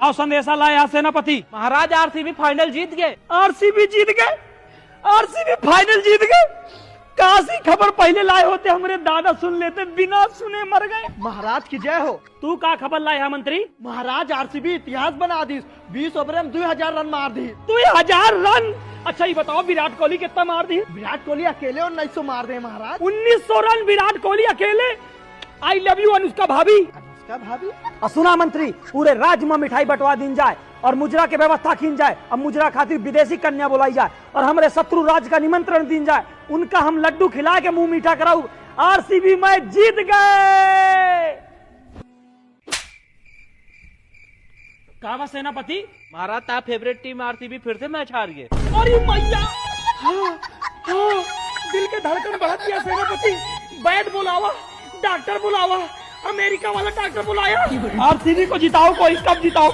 आओ संदेशा लाए यहाँ सेनापति। महाराज आरसीबी फाइनल जीत गए। आरसीबी जीत गए, आरसीबी फाइनल जीत गए। काशी खबर पहले लाए होते, हमारे दादा सुन लेते, बिना सुने मर गए। महाराज की जय हो। तू का खबर लाए है मंत्री? महाराज आरसीबी इतिहास बना दी, 20 ओवर में 2000 रन मार दी। 2000 रन? अच्छा ये बताओ विराट कोहली कितना मार दी? विराट कोहली अकेले 1900 मार दे महाराज। 1900 रन विराट कोहली अकेले। आई लव यू अनुष्का भाभी। अनुष्का भाभी? और सुना मंत्री, पूरे राज्य में मिठाई बंटवा दी जाए और मुजरा के व्यवस्था की जाए। अब मुजरा खातिर विदेशी कन्या बुलाई जाए और हमारे शत्रु राज्य का निमंत्रण दी जाए। उनका हम लड्डू खिला के मुंह मीठा कराऊ। आरसीबी मैच जीत गए। कहा सेनापति? महाराज ता फेवरेट टीम आरसीबी फिर से मैच हार गए। अरे मैया, हाँ, हाँ, दिल के धड़कन बढ़ा दिया सेनापति। बैट बुलावा, डॉक्टर बुलावा, अमेरिका वाला डॉक्टर बुलाया। आरसीबी को जिताओ, कोई कब जिताओ।